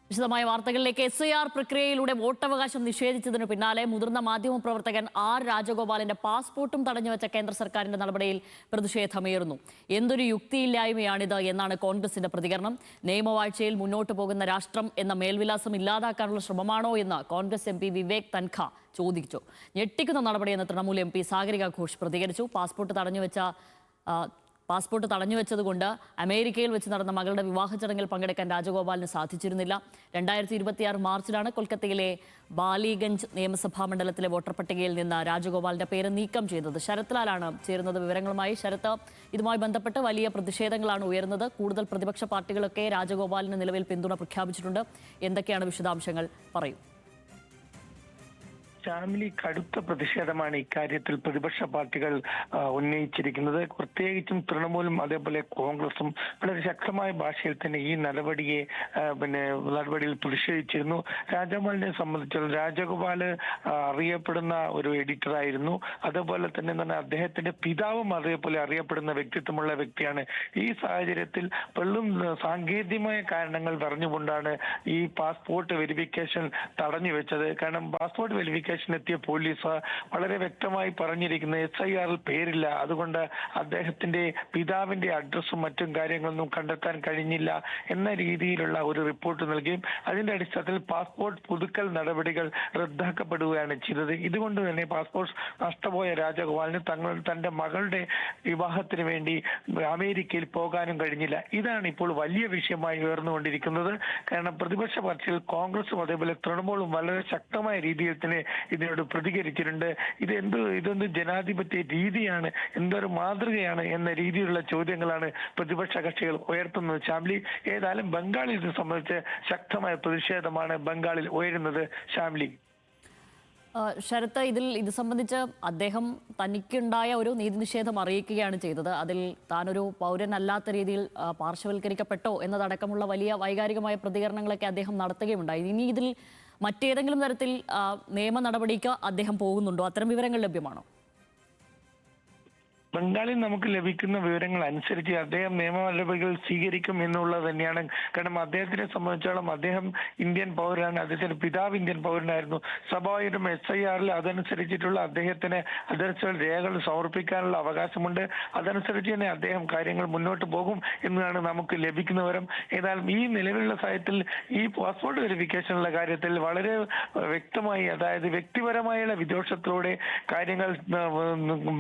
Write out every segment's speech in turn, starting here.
വിശദമായ വാർത്തകളിലേക്ക്. SIR പ്രക്രിയയിലൂടെ വോട്ടവകാശം നിഷേധിച്ചതിനു പിന്നാലെ മുതിർന്ന മാധ്യമപ്രവർത്തകൻ ആർ രാജഗോപാലിന്റെ പാസ്പോർട്ടും തടഞ്ഞുവെച്ച കേന്ദ്ര സർക്കാരിന്റെ നടപടിയിൽ പ്രതിഷേധമേറുന്നു. എന്തൊരു യുക്തിയില്ലായ്മയാണിത് എന്നാണ് കോൺഗ്രസിന്റെ പ്രതികരണം. നിയമവാഴ്ചയിൽ മുന്നോട്ടു പോകുന്ന രാഷ്ട്രം എന്ന മേൽവിലാസം ഇല്ലാതാക്കാനുള്ള ശ്രമമാണോ എന്ന് കോൺഗ്രസ് MP വിവേക് തൻഖ ചോദിച്ചു. ഞെട്ടിക്കുന്ന നടപടിയെന്ന് തൃണമൂൽ MP സാഗരിക ഘോഷ് പ്രതികരിച്ചു. പാസ്പോർട്ട് തടഞ്ഞുവെച്ചതുകൊണ്ട് അമേരിക്കയിൽ വെച്ച് നടന്ന മകളുടെ വിവാഹ ചടങ്ങിൽ പങ്കെടുക്കാൻ രാജഗോപാലിന് സാധിച്ചിരുന്നില്ല. 2026 മാർച്ചിലാണ് കൊൽക്കത്തയിലെ ബാലിഗഞ്ച് നിയമസഭാ മണ്ഡലത്തിലെ വോട്ടർ പട്ടികയിൽ നിന്ന് രാജഗോപാലിന്റെ പേര് നീക്കം ചെയ്തത്. ശരത് ലാലാണ് ചേരുന്നത് വിവരങ്ങളുമായി. ശരത്ത്, ഇതുമായി ബന്ധപ്പെട്ട് വലിയ പ്രതിഷേധങ്ങളാണ് ഉയർന്നത്. കൂടുതൽ പ്രതിപക്ഷ പാർട്ടികളൊക്കെ രാജഗോപാലിന് നിലവിൽ പിന്തുണ പ്രഖ്യാപിച്ചിട്ടുണ്ട്. എന്തൊക്കെയാണ് വിശദാംശങ്ങൾ? പറയൂ. ഫാമിലി കടുത്ത പ്രതിഷേധമാണ് ഇക്കാര്യത്തിൽ പ്രതിപക്ഷ പാർട്ടികൾ ഉന്നയിച്ചിരിക്കുന്നത്. പ്രത്യേകിച്ചും തൃണമൂലും അതേപോലെ കോൺഗ്രസും വളരെ ശക്തമായ ഭാഷയിൽ തന്നെ ഈ നടപടിയിൽ പ്രതിഷേധിച്ചിരുന്നു. രാജഗോപാലിനെ സംബന്ധിച്ചുള്ള രാജഗോപാല് അറിയപ്പെടുന്ന ഒരു എഡിറ്ററായിരുന്നു. അതേപോലെ തന്നെ അദ്ദേഹത്തിന്റെ പിതാവും അതേപോലെ അറിയപ്പെടുന്ന വ്യക്തിത്വമുള്ള വ്യക്തിയാണ്. ഈ സാഹചര്യത്തിൽ സാങ്കേതികമായ കാരണങ്ങൾ പറഞ്ഞുകൊണ്ടാണ് ഈ പാസ്പോർട്ട് വെരിഫിക്കേഷൻ തടഞ്ഞു വെച്ചത്. കാരണം പാസ്പോർട്ട് വെരിഫിക്കേഷൻ എത്തിയ പോലീസ് വളരെ വ്യക്തമായി പറഞ്ഞിരിക്കുന്നത് SIRൽ പേരില്ല, അതുകൊണ്ട് അദ്ദേഹത്തിന്റെ പിതാവിന്റെ അഡ്രസ്സും മറ്റും കാര്യങ്ങളൊന്നും കണ്ടെത്താൻ കഴിഞ്ഞില്ല എന്ന രീതിയിലുള്ള ഒരു റിപ്പോർട്ട് നൽകുകയും അതിന്റെ അടിസ്ഥാനത്തിൽ പാസ്പോർട്ട് പുതുക്കൽ നടപടികൾ റദ്ദാക്കപ്പെടുകയാണ് ചെയ്തത്. ഇതുകൊണ്ട് തന്നെ പാസ്പോർട്ട് നഷ്ടപോയ രാജഗോപാലിന് തന്റെ മകളുടെ വിവാഹത്തിന് വേണ്ടി അമേരിക്കയിൽ പോകാനും കഴിഞ്ഞില്ല. ഇതാണ് ഇപ്പോൾ വലിയ വിഷയമായി ഉയർന്നുകൊണ്ടിരിക്കുന്നത്. കാരണം പ്രതിപക്ഷ പാർട്ടിയിൽ കോൺഗ്രസും അതേപോലെ തൃണമൂലും വളരെ ശക്തമായ രീതിയിൽ തന്നെ ഇതിനോട് പ്രതികരിച്ചിട്ടുണ്ട്. ഇതെന്ത് ജനാധിപത്യ രീതിയാണ്, എന്തൊരു മാതൃകയാണ് എന്ന രീതിയിലുള്ള ചോദ്യങ്ങളാണ് പ്രതിപക്ഷ കക്ഷികൾ ഉയർത്തുന്നത്. ശ്യാംലി, ഏതായാലും ബംഗാളിൽ ഇത് സംബന്ധിച്ച് ശക്തമായ പ്രതിഷേധമാണ് ബംഗാളിൽ ഉയരുന്നത്. ശ്യാംലി, ശരത്ത്, ഇത് സംബന്ധിച്ച് അദ്ദേഹം തനിക്കുണ്ടായ ഒരു നീതി നിഷേധം അറിയിക്കുകയാണ് ചെയ്തത്. അതിൽ താനൊരു പൗരനല്ലാത്ത രീതിയിൽ പാർശ്വവൽക്കരിക്കപ്പെട്ടോ എന്നതടക്കമുള്ള വലിയ വൈകാരികമായ പ്രതികരണങ്ങളൊക്കെ അദ്ദേഹം നടത്തുകയുണ്ടായി. ഇനി ഇതിൽ മറ്റേതെങ്കിലും തരത്തിൽ നിയമ നടപടിക്ക് അദ്ദേഹം പോകുന്നുണ്ടോ? അത്തരം വിവരങ്ങൾ ലഭ്യമാണോ? ബംഗാളിൽ നമുക്ക് ലഭിക്കുന്ന വിവരങ്ങൾ അനുസരിച്ച് അദ്ദേഹം നിയമ നടപടികൾ സ്വീകരിക്കും എന്നുള്ളത് തന്നെയാണ്. കാരണം അദ്ദേഹത്തിനെ സംബന്ധിച്ചോളം അദ്ദേഹം ഇന്ത്യൻ പൗരനാണ്, അദ്ദേഹത്തിന്റെ പിതാവ് ഇന്ത്യൻ പൗരനായിരുന്നു. സ്വാഭാവികമായിട്ടും SIRൽ അതനുസരിച്ചിട്ടുള്ള അദ്ദേഹത്തിന് രേഖകൾ സമർപ്പിക്കാനുള്ള അവകാശമുണ്ട്. അതനുസരിച്ച് തന്നെ അദ്ദേഹം കാര്യങ്ങൾ മുന്നോട്ട് പോകും എന്നാണ് നമുക്ക് ലഭിക്കുന്ന വിവരം. ഏതായാലും ഈ നിലവിലുള്ള സാഹചര്യത്തിൽ ഈ പാസ്പോർട്ട് വെരിഫിക്കേഷനുള്ള കാര്യത്തിൽ വളരെ വ്യക്തമായി, അതായത് വ്യക്തിപരമായുള്ള വിദ്വേഷത്തിലൂടെ കാര്യങ്ങൾ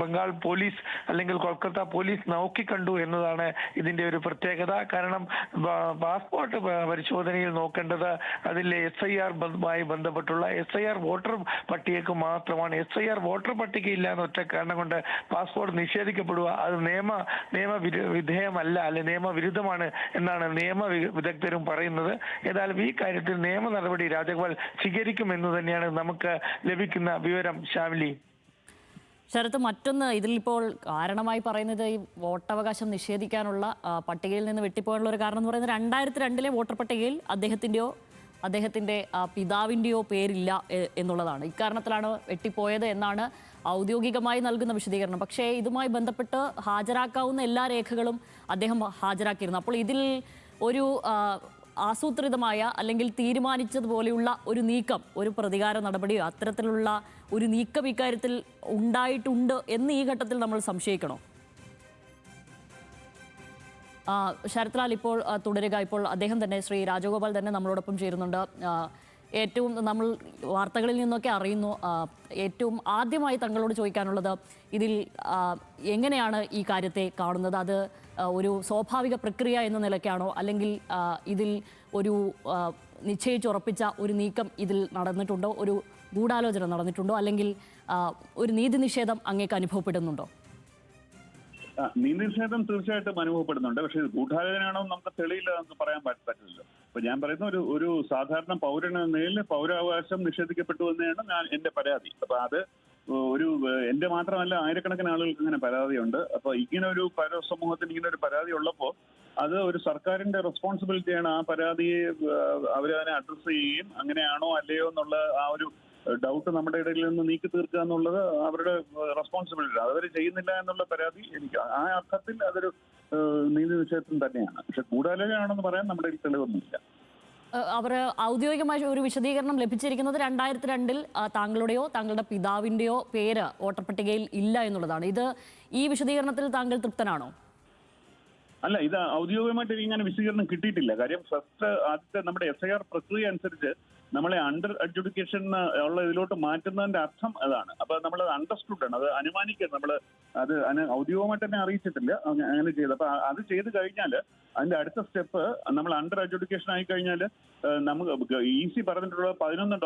ബംഗാൾ പോലീസ് അല്ലെങ്കിൽ കൊൽക്കത്ത പോലീസ് നോക്കിക്കണ്ടു എന്നതാണ് ഇതിന്റെ ഒരു പ്രത്യേകത. കാരണം പാസ്പോർട്ട് പരിശോധനയിൽ നോക്കേണ്ടത് അതിൽ SIRമായി ബന്ധപ്പെട്ടുള്ള SIR വോട്ടർ പട്ടികയ്ക്ക് മാത്രമാണ്. SIR വോട്ടർ പട്ടികയില്ല എന്ന ഒറ്റ കാരണം കൊണ്ട് പാസ്പോർട്ട് നിഷേധിക്കപ്പെടുക അത് വിധേയമല്ല, അല്ലെ നിയമവിരുദ്ധമാണ് എന്നാണ് നിയമ വിദഗ്ധരും പറയുന്നത്. ഏതായാലും ഈ കാര്യത്തിൽ നിയമ നടപടി രാജഗോപാൽ സ്വീകരിക്കുമെന്ന് തന്നെയാണ് നമുക്ക് ലഭിക്കുന്ന വിവരം. ശ്യാമിലി, ശരത്ത്, മറ്റൊന്ന് ഇതിലിപ്പോൾ കാരണമായി പറയുന്നത് ഈ വോട്ടവകാശം നിഷേധിക്കാനുള്ള പട്ടികയിൽ നിന്ന് വെട്ടിപ്പോകാനുള്ള ഒരു കാരണം എന്ന് പറയുന്നത് 2002 വോട്ടർ പട്ടികയിൽ അദ്ദേഹത്തിൻ്റെ പിതാവിൻ്റെയോ പേരില്ല എന്നുള്ളതാണ്. ഇക്കാരണത്തിലാണ് വെട്ടിപ്പോയത് എന്നാണ് ഔദ്യോഗികമായി നൽകുന്ന വിശദീകരണം. പക്ഷേ ഇതുമായി ബന്ധപ്പെട്ട് ഹാജരാക്കാവുന്ന എല്ലാ രേഖകളും അദ്ദേഹം ഹാജരാക്കിയിരുന്നു. അപ്പോൾ ഇതിൽ ഒരു ആസൂത്രിതമായ അല്ലെങ്കിൽ തീരുമാനിച്ചതുപോലെയുള്ള ഒരു നീക്കം, ഒരു പ്രതികാര നടപടിയോ അത്തരത്തിലുള്ള ഒരു നീക്കം ഇക്കാര്യത്തിൽ ഉണ്ടായിട്ടുണ്ട് എന്ന് ഈ ഘട്ടത്തിൽ നമ്മൾ സംശയിക്കണോ? ശരത് ലാൽ ഇപ്പോൾ തുടരുക. ഇപ്പോൾ അദ്ദേഹം തന്നെ, ശ്രീ രാജഗോപാൽ തന്നെ നമ്മളോടൊപ്പം ചേരുന്നുണ്ട്. ഏറ്റവും നമ്മൾ വാർത്തകളിൽ നിന്നൊക്കെ അറിയുന്നു, ഏറ്റവും ആദ്യമായി തങ്ങളോട് ചോദിക്കാനുള്ളത് ഇതിൽ എങ്ങനെയാണ് ഈ കാര്യത്തെ കാണുന്നത്? അത് ഒരു സ്വാഭാവിക പ്രക്രിയ എന്ന നിലയ്ക്കാണോ, അല്ലെങ്കിൽ ഇതിൽ ഒരു നിശ്ചയിച്ചുറപ്പിച്ച ഒരു നീക്കം ഇതിൽ നടന്നിട്ടുണ്ടോ, ഒരു ഗൂഢാലോചന നടന്നിട്ടുണ്ടോ, അല്ലെങ്കിൽ ഒരു നീതി നിഷേധം അങ്ങേക്ക് അനുഭവപ്പെടുന്നുണ്ടോ? നീതി നിഷേധം തീർച്ചയായിട്ടും അനുഭവപ്പെടുന്നുണ്ട്. പക്ഷേ ഇത് ഗൂഢാലോചനയാണോ നമുക്ക് തെളിയില്ല എന്ന് പറയാൻ പറ്റില്ല. അപ്പൊ ഞാൻ പറയുന്ന ഒരു സാധാരണ പൗരൻ എന്ന നിലയിൽ പൗരാവകാശം നിഷേധിക്കപ്പെട്ടു എന്നാണ് എന്റെ പരാതി. അപ്പൊ അത് എന്റെ മാത്രമല്ല, ആയിരക്കണക്കിന് ആളുകൾക്ക് ഇങ്ങനെ പരാതിയുണ്ട്. അപ്പൊ ഇങ്ങനെ ഒരു സമൂഹത്തിന് ഇങ്ങനെ ഒരു പരാതി ഉള്ളപ്പോൾ അത് ഒരു സർക്കാരിന്റെ റെസ്പോൺസിബിലിറ്റിയാണ്. ആ പരാതിയെ അവരതിനെ അഡ്രസ് ചെയ്യുകയും അങ്ങനെയാണോ അല്ലയോ എന്നുള്ള ആ ഒരു ഡൗട്ട് നമ്മുടെ ഇടയിൽ നിന്ന് നീക്കി തീർക്കുക എന്നുള്ളത് അവരുടെ റെസ്പോൺസിബിലിറ്റി. അതവർ ചെയ്യുന്നില്ല എന്നുള്ള പരാതി എനിക്ക് ആ അർത്ഥത്തിൽ അതൊരു നീതി നിഷേധം തന്നെയാണ്. പക്ഷെ ഗൂഢാലോചനയാണെന്ന് പറയാൻ നമ്മുടെ തെളിവൊന്നുമില്ല. അവർ ഔദ്യോഗികമായ ഒരു വിശദീകരണം ലഭിച്ചിരിക്കുന്നത് 2002 താങ്കളുടെയോ താങ്കളുടെ പിതാവിൻ്റെയോ പേര് വോട്ടർ പട്ടികയിൽ ഇല്ല എന്നുള്ളതാണ്. ഈ വിശദീകരണത്തിൽ താങ്കൾ തൃപ്തനാണോ? അല്ല, ഇത് ഔദ്യോഗികമായിട്ട് ഇങ്ങനെ വിശദീകരണം കിട്ടിയിട്ടില്ല. കാര്യം ഫസ്റ്റ് ആദ്യത്തെ നമ്മുടെ SIR പ്രക്രിയ അനുസരിച്ച് നമ്മളെ അണ്ടർ അഡ്ജുഡിക്കേഷൻ ഉള്ള ഇതിലോട്ട് മാറ്റുന്നതിന്റെ അർത്ഥം അതാണ്. അപ്പൊ നമ്മൾ അണ്ടർസ്റ്റുഡ് ആണ്, അത് അനുമാനിക്കുക. നമ്മൾ അത് ഔദ്യോഗികമായിട്ട് തന്നെ അറിയിച്ചിട്ടില്ല അങ്ങനെ ചെയ്ത്. അപ്പൊ അത് ചെയ്ത് കഴിഞ്ഞാൽ അതിന്റെ അടുത്ത സ്റ്റെപ്പ് നമ്മൾ അണ്ടർ അഡ്ജുഡിക്കേഷൻ ആയി കഴിഞ്ഞാൽ നമുക്ക് ഈസി പറഞ്ഞിട്ടുള്ള 11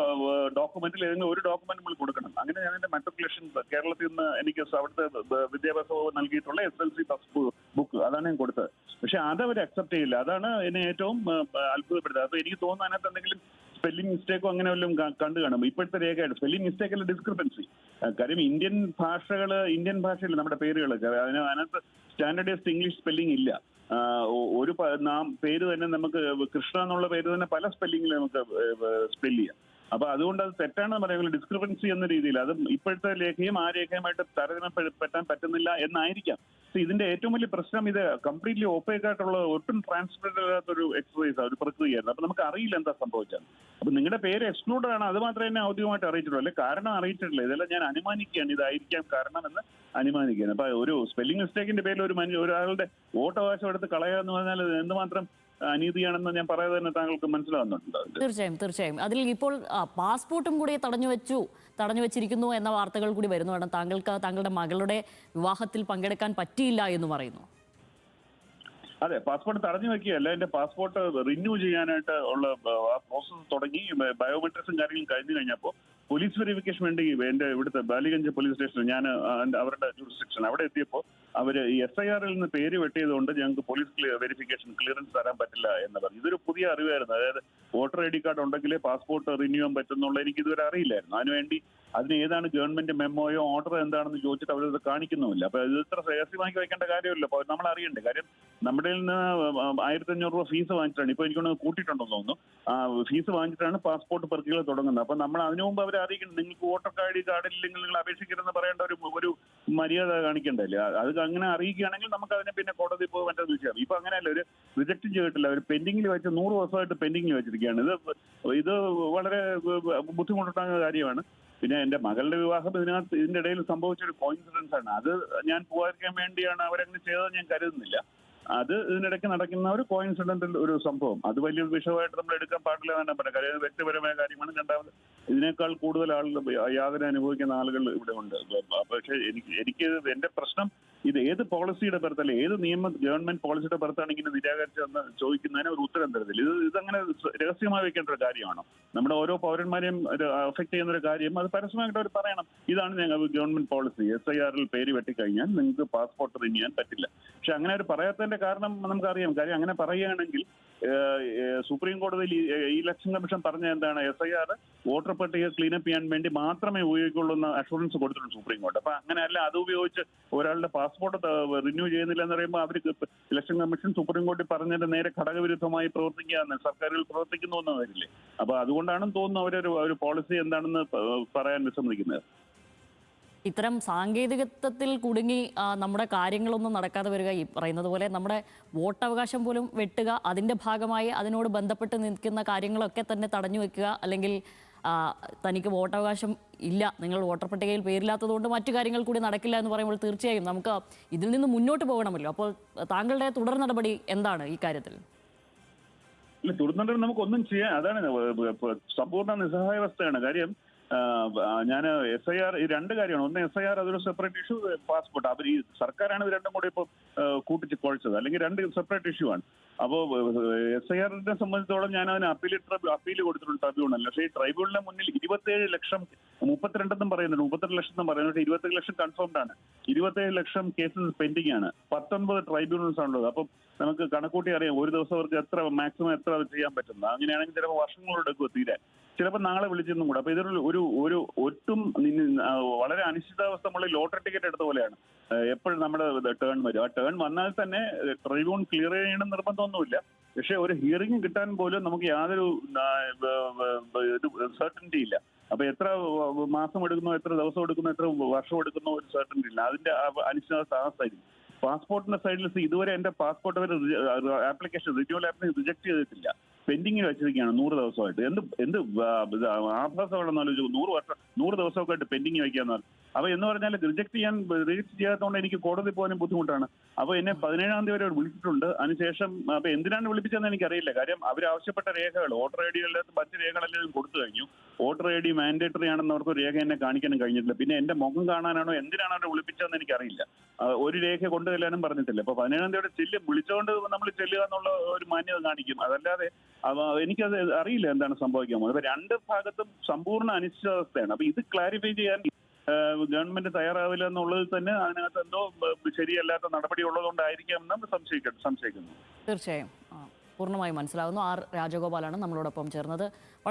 ഡോക്യുമെന്റിൽ ഏതെങ്കിലും ഒരു ഡോക്യുമെന്റ് നമ്മൾ കൊടുക്കണം. അങ്ങനെ ഞാൻ എന്റെ മെട്രിക്കുലേഷൻ കേരളത്തിൽ നിന്ന് എനിക്ക് അവിടുത്തെ വിദ്യാഭ്യാസ വകുപ്പ് നൽകിയിട്ടുള്ള SLC ബുക്ക് അതാണ് ഞാൻ കൊടുത്തത്. പക്ഷെ അതവർ അക്സെപ്റ്റ് ചെയ്യില്ല. അതാണ് എന്നെ ഏറ്റവും അത്ഭുതപ്പെടുത്തുന്നത്. അപ്പൊ എനിക്ക് തോന്നുന്നു അതിനകത്ത് എന്തെങ്കിലും സ്പെല്ലിംഗ് മിസ്റ്റേക്കോ അങ്ങനെ വല്ലതും കണ്ടു കാണും. ഇപ്പോഴത്തെ രേഖയായിട്ട് സ്പെല്ലിംഗ് മിസ്റ്റേക്കിൽ ഡിസ്ക്രിപ്പൻസി. കാര്യം ഇന്ത്യൻ ഭാഷയിൽ നമ്മുടെ പേരുകൾ അതിനകത്ത് സ്റ്റാൻഡേർഡൈസ്ഡ് ഇംഗ്ലീഷ് സ്പെല്ലിംഗ് ഇല്ല. ഒരു പേര് തന്നെ നമുക്ക് കൃഷ്ണ എന്നുള്ള പേര് തന്നെ പല സ്പെല്ലിംഗിൽ നമുക്ക് സ്പെല് ചെയ്യാം. അപ്പൊ അതുകൊണ്ട് അത് തെറ്റാണെന്ന് പറയുന്നത് ഡിസ്ക്രിപ്പൻസി എന്ന രീതിയിൽ അത് ഇപ്പോഴത്തെ രേഖയും ആ രേഖയുമായിട്ട് താരതമ്യപ്പെടുത്താൻ പറ്റുന്നില്ല എന്നായിരിക്കാം. ഇതിന്റെ ഏറ്റവും വലിയ പ്രശ്നം ഇത് കംപ്ലീറ്റ്ലി ഓപ്പേക്ക് ആയിട്ടുള്ള ഒട്ടും ട്രാൻസ്പെറന്റ് അല്ലാത്തൊരു എക്സസൈസ് ഒരു പ്രക്രിയയായിരുന്നു. അപ്പൊ നമുക്ക് അറിയില്ല എന്താ സംഭവിച്ചത്. അപ്പൊ നിങ്ങളുടെ പേര് എക്സ്ക്ലൂഡഡ് ആണ്, അത് മാത്രമേ എന്നെ ഔദ്യോഗികമായിട്ട് അറിയിച്ചിട്ടുള്ളൂ. അല്ലെ കാരണം അറിയിച്ചിട്ടില്ല. ഇതെല്ലാം ഞാൻ അനുമാനിക്കുകയാണ്, ഇതായിരിക്കാം കാരണം എന്ന് അനുമാനിക്കുകയാണ്. അപ്പൊ ഒരു സ്പെല്ലിംഗ് മിസ്റ്റേക്കിന്റെ പേരിൽ ഒരാളുടെ വോട്ടവകാശം എടുത്ത് കളയുക എന്ന് പറഞ്ഞാൽ എന്തുമാത്രം അനീതിയാണെന്ന് ഞാൻ പറയാതെ തന്നെ താങ്കൾക്ക് മനസ്സിലാവുന്നുണ്ട്. തീർച്ചയായും അതിൽ ഇപ്പോൾ പാസ്പോർട്ടും കൂടി തടഞ്ഞു വെച്ചിരിക്കുന്നു എന്ന വാർത്തകൾ കൂടി വരുന്നു. താങ്കൾക്ക് താങ്കളുടെ മകളുടെ വിവാഹത്തിൽ പങ്കെടുക്കാൻ പറ്റിയില്ല എന്ന് പറയുന്നു. അതെ, പാസ്പോർട്ട് തടഞ്ഞു വെക്കുകയല്ല, എന്റെ പാസ്പോർട്ട് റിന്യൂ ചെയ്യാനായിട്ട് ഉള്ള ആ പ്രോസസ്സ് തുടങ്ങി. ബയോമെട്രിക്സും കാര്യങ്ങളും കഴിഞ്ഞു കഴിഞ്ഞപ്പോൾ പോലീസ് വെരിഫിക്കേഷൻ വേണ്ടി എന്റെ ഇവിടുത്തെ ബാലിഗഞ്ച് പോലീസ് സ്റ്റേഷൻ ഞാൻ അവരുടെ ജൂറിസ്ഡിക്ഷൻ അവിടെ എത്തിയപ്പോൾ അവര് ഈ SIRൽ നിന്ന് പേര് വെട്ടിയതുകൊണ്ട് ഞങ്ങൾക്ക് പോലീസ് വെരിഫിക്കേഷൻ ക്ലിയറൻസ് തരാൻ പറ്റില്ല എന്ന് പറഞ്ഞു. ഇതൊരു പുതിയ അറിവായിരുന്നു. അതായത് വോട്ടർ ID കാർഡ് ഉണ്ടെങ്കിലേ പാസ്പോർട്ട് റിന്യൂ ചെയ്യാൻ പറ്റുന്നുള്ള എനിക്ക് ഇതുവരെ അറിയില്ലായിരുന്നു. അതിനുവേണ്ടി അതിന് ഏതാണ് ഗവൺമെന്റ് മെമ്മോയോ ഓർഡർ എന്താണെന്ന് ചോദിച്ചിട്ട് അവരത് കാണിക്കുന്നുമില്ല. അപ്പൊ ഇത് ഇത്ര രഹസ്യമാക്കി വയ്ക്കേണ്ട കാര്യമില്ല. അപ്പൊ നമ്മൾ അറിയണ്ടേ. കാര്യം നമ്മുടെ നിന്ന് 1500 രൂപ ഫീസ് വാങ്ങിച്ചിട്ടാണ്, ഇപ്പൊ എനിക്കൊന്ന് കൂട്ടിയിട്ടുണ്ടെന്ന് തോന്നുന്നു, ഫീസ് വാങ്ങിച്ചിട്ടാണ് പാസ്പോർട്ട് പ്രക്രിയ തുടങ്ങുന്നത്. അപ്പൊ നമ്മൾ അതിനു മുമ്പ് അവരെ അറിയിക്കണം, നിങ്ങൾക്ക് വോട്ടർ ID കാർഡില്ലെങ്കിൽ നിങ്ങൾ അപേക്ഷിക്കരുതെന്ന് പറയേണ്ട ഒരു മര്യാദ കാണിക്കണ്ടല്ലേ. അത് അങ്ങനെ അറിയിക്കുകയാണെങ്കിൽ നമുക്ക് അതിനെ പിന്നെ കോടതി പോയി മറ്റൊന്ന് ചെയ്യാം. ഇപ്പൊ അങ്ങനെയല്ല, ഒരു റിജക്ട് ചെയ്തിട്ടില്ല, ഒരു പെൻഡിങ്ങിൽ വെച്ച് 100 ദിവസമായിട്ട് പെൻഡിങ്ങിൽ വെച്ചിരിക്കുകയാണ്. ഇത് വളരെ ബുദ്ധിമുട്ടുണ്ടാകുന്ന കാര്യമാണ്. പിന്നെ എന്റെ മകളുടെ വിവാഹം ഇതിന്റെ ഇടയിൽ സംഭവിച്ചൊരു കോയിൻസിഡൻസ് ആണ്. അത് ഞാൻ പോകാതിരിക്കാൻ വേണ്ടിയാണ് അവരങ്ങനെ ചെയ്തതെന്ന് ഞാൻ കരുതുന്നില്ല. അത് ഇതിനിടയ്ക്ക് നടക്കുന്ന ഒരു കോയിൻസിഡന്റൽ ഒരു സംഭവം. അത് വലിയൊരു വിഷയമായിട്ട് നമ്മൾ എടുക്കാൻ പാടില്ല എന്നാണ് പറയാം. കാര്യം വ്യക്തിപരമായ കാര്യമാണ്. രണ്ടാമത് ഇതിനേക്കാൾ കൂടുതൽ ആളുകൾ യാതന അനുഭവിക്കുന്ന ആളുകൾ ഇവിടെ ഉണ്ട്. പക്ഷേ എനിക്ക് എന്റെ പ്രശ്നം ഇത് ഏത് പോളിസിയുടെ പുറത്തല്ല, ഏത് ഗവൺമെന്റ് പോളിസിയുടെ പുറത്താണ് ഇങ്ങനെ നിരാകരിച്ചതെന്ന് ചോദിക്കുന്നതിന് ഒരു ഉത്തരം തരത്തില്ല. ഇതങ്ങനെ രഹസ്യമായി വെക്കേണ്ട ഒരു കാര്യമാണോ? നമ്മുടെ ഓരോ പൗരന്മാരെയും അഫക്ട് ചെയ്യുന്ന ഒരു കാര്യം അത് പരസ്യമായിട്ട് അവർ പറയണം. ഇതാണ് ഞങ്ങൾ ഗവൺമെന്റ് പോളിസി, SIRൽ പേര് വെട്ടിക്കഴിഞ്ഞാൽ നിങ്ങൾക്ക് പാസ്പോർട്ട് റിന്യൂ ചെയ്യാൻ പറ്റില്ല. പക്ഷെ അങ്ങനെ അവർ പറയാത്തതിന്റെ കാരണം നമുക്കറിയാം. കാര്യം അങ്ങനെ പറയുകയാണെങ്കിൽ സുപ്രീം കോടതിയിൽ ഇലക്ഷൻ കമ്മീഷൻ പറഞ്ഞ എന്താണ്, SIR വോട്ടർ പട്ടിക ക്ലീനപ്പ് ചെയ്യാൻ വേണ്ടി മാത്രമേ ഉപയോഗിക്കുള്ളൂ എന്ന അഷുറൻസ് കൊടുത്തിട്ടുണ്ട് സുപ്രീം കോടതി. അപ്പൊ അങ്ങനെയല്ല, അത് ഉപയോഗിച്ച് ഒരാളുടെ പാസ്പോർട്ട് റിന്യൂ ചെയ്യുന്നില്ല എന്ന് പറയുമ്പോൾ അവർക്ക് ഇലക്ഷൻ കമ്മീഷൻ സുപ്രീം കോടതി പറഞ്ഞതിന്റെ നേരെ ഘടകവിരുദ്ധമായി പ്രവർത്തിക്കുക, സർക്കാരുകൾ പ്രവർത്തിക്കുന്നു എന്ന് വരില്ലേ. അപ്പൊ അതുകൊണ്ടാണെന്ന് തോന്നുന്നു ഒരു പോളിസി എന്താണെന്ന് പറയാൻ വിസമ്മതിക്കുന്നത്. ഇത്തരം സാങ്കേതികത്വത്തിൽ കുടുങ്ങി നമ്മുടെ കാര്യങ്ങളൊന്നും നടക്കാതെ വരിക, ഈ പറയുന്നത് പോലെ നമ്മുടെ വോട്ടവകാശം പോലും വെട്ടുക, അതിൻ്റെ ഭാഗമായി അതിനോട് ബന്ധപ്പെട്ട് നിൽക്കുന്ന കാര്യങ്ങളൊക്കെ തന്നെ തടഞ്ഞു വെക്കുക, അല്ലെങ്കിൽ തനിക്ക് വോട്ടവകാശം ഇല്ല, നിങ്ങൾ വോട്ടർ പട്ടികയിൽ പേരില്ലാത്തതുകൊണ്ട് മറ്റു കാര്യങ്ങൾ കൂടി നടക്കില്ല എന്ന് പറയുമ്പോൾ തീർച്ചയായും നമുക്ക് ഇതിൽ നിന്ന് മുന്നോട്ട് പോകണമല്ലോ. അപ്പോൾ താങ്കളുടെ തുടർ നടപടി എന്താണ് ഈ കാര്യത്തിൽ? ഇല്ല, തുടർ നടപടി നമുക്കൊന്നും ചെയ്യാൻ, അതാണ് സമ്പൂർണ്ണ നിസ്സഹായാവസ്ഥയാണ്. കാര്യം ഞാൻ SIR ഈ രണ്ട് കാര്യമാണ്. ഒന്ന് SIR അതൊരു സെപ്പറേറ്റ് ഇഷ്യൂ, പാസ്പോർട്ട് അവർ ഈ സർക്കാരാണ് ഇത് രണ്ടും കൂടി ഇപ്പോൾ കൂട്ടിച്ച് കുഴച്ചത്, അല്ലെങ്കിൽ രണ്ട് സെപ്പറേറ്റ് ഇഷ്യൂ ആണ്. അപ്പോൾ SIRനെ സംബന്ധിച്ചോളം ഞാൻ അതിന് അപ്പീൽ കൊടുത്തിട്ടുണ്ട് ട്രൈബ്യൂണൽ. പക്ഷേ ഈ ട്രൈബ്യൂണലിന് മുന്നിൽ 27 ലക്ഷം 32 പറയുന്നുണ്ട്, 32 ലക്ഷം എന്നും പറയുന്നുണ്ട്. 27 ലക്ഷം കൺഫേംഡ് ആണ്, 27 ലക്ഷം കേസസ് പെൻഡിങ് ആണ്, 19 ട്രൈബ്യൂണൽസ് ആണുള്ളത്. അപ്പം നമുക്ക് കണക്കൂട്ടി അറിയാം ഒരു ദിവസം അവർക്ക് മാക്സിമം എത്ര ചെയ്യാൻ പറ്റുന്നത്. അങ്ങനെയാണെങ്കിൽ ചിലപ്പോൾ വർഷങ്ങളോടെടുക്കും തീരാൻ, ചിലപ്പോൾ നാളെ വിളിച്ചെന്നും കൂടെ. അപ്പൊ ഇതൊരു ഒരു ഒട്ടും വളരെ അനിശ്ചിതാവസ്ഥമുള്ള ലോട്ടറി ടിക്കറ്റ് എടുത്ത പോലെയാണ്. എപ്പോഴും നമ്മുടെ ടേൺ വരും, ആ ടേൺ വന്നാൽ തന്നെ ട്രൈബ്യൂൺ ക്ലിയർ ചെയ്യണം നിർബന്ധമൊന്നുമില്ല. പക്ഷെ ഒരു ഹിയറിംഗ് കിട്ടാൻ പോലും നമുക്ക് യാതൊരു സെർട്ടനിറ്റി ഇല്ല. അപ്പൊ എത്ര മാസം എടുക്കുന്നു, എത്ര ദിവസം എടുക്കുന്നു, എത്ര വർഷം എടുക്കുന്നു, ഒരു സെർട്ടനിറ്റി ഇല്ല. അതിന്റെ അനിശ്ചിതാവസ്ഥ. പാസ്പോർട്ടിന്റെ സൈഡിൽ ഇതുവരെ എന്റെ പാസ്പോർട്ട് അവർ ആപ്ലിക്കേഷൻ റിന്യൂവൽ ആപ്ലിക്കേഷൻ റിജക്ട് ചെയ്തിട്ടില്ല, പെൻഡിങ്ങിൽ വെച്ചിരിക്കുകയാണ് 100 ദിവസമായിട്ട്. എന്ത് ആഭാസമാണെന്ന് ആലോചിച്ചു. 100 ദിവസമൊക്കെ ആയിട്ട് പെൻഡിങ് വയ്ക്കാന്ന് പറഞ്ഞു. അപ്പൊ എന്ന് പറഞ്ഞാൽ റിജക്ട് ചെയ്യാത്തതുകൊണ്ട് എനിക്ക് കോടതി പോകാനും ബുദ്ധിമുട്ടാണ്. അപ്പൊ എന്നെ 17-ാം തീയതി വരെ വിളിച്ചിട്ടുണ്ട്. അതിനുശേഷം അപ്പൊ എന്തിനാണ് വിളിപ്പിച്ചതെന്ന് എനിക്കറിയില്ല. കാര്യം അവർ ആവശ്യപ്പെട്ട രേഖകൾ വോട്ടർ ഐ ഡികളുടെ മറ്റ് രേഖകളെല്ലാം കൊടുത്തു കഴിഞ്ഞു. വോട്ടർ ഐ ഡി മാൻഡേറ്ററി ആണെന്ന് അവർക്ക് രേഖ എന്നെ കാണിക്കാനും കഴിഞ്ഞിട്ടില്ല. പിന്നെ എന്റെ മുഖം കാണാനാണോ എന്തിനാണോ അവരെ വിളിപ്പിച്ചതെന്ന് എനിക്കറിയില്ല. ഒരു രേഖ കൊണ്ടുവരാനും പറഞ്ഞിട്ടില്ല. അപ്പൊ 17-ാം തീയതി വിളിച്ചുകൊണ്ട് നമ്മൾ ചെല്ലുക എന്നുള്ള ഒരു മാന്യത കാണിക്കും. അതല്ലാതെ എനിക്കത് അറിയില്ല എന്താണ് സംഭവിക്കാൻ പോകുന്നത്. അപ്പൊ രണ്ട് ഭാഗത്തും സമ്പൂർണ്ണ അനിശ്ചിതാവസ്ഥയാണ്. അപ്പൊ ഇത് ക്ലാരിഫൈ ചെയ്യാൻ ഗവൺമെന്റ് തയ്യാറാവില്ല എന്നുള്ളത് തന്നെ അതിനകത്ത് എന്തോ ശരിയല്ലാത്ത നടപടി ഉള്ളതുകൊണ്ടായിരിക്കാം എന്ന് സംശയിക്കുന്നു. തീർച്ചയായും പൂർണ്ണമായും മനസ്സിലാവുന്നു. ആർ രാജഗോപാലാണ് നമ്മളോടൊപ്പം ചേർന്നത്. വളരെ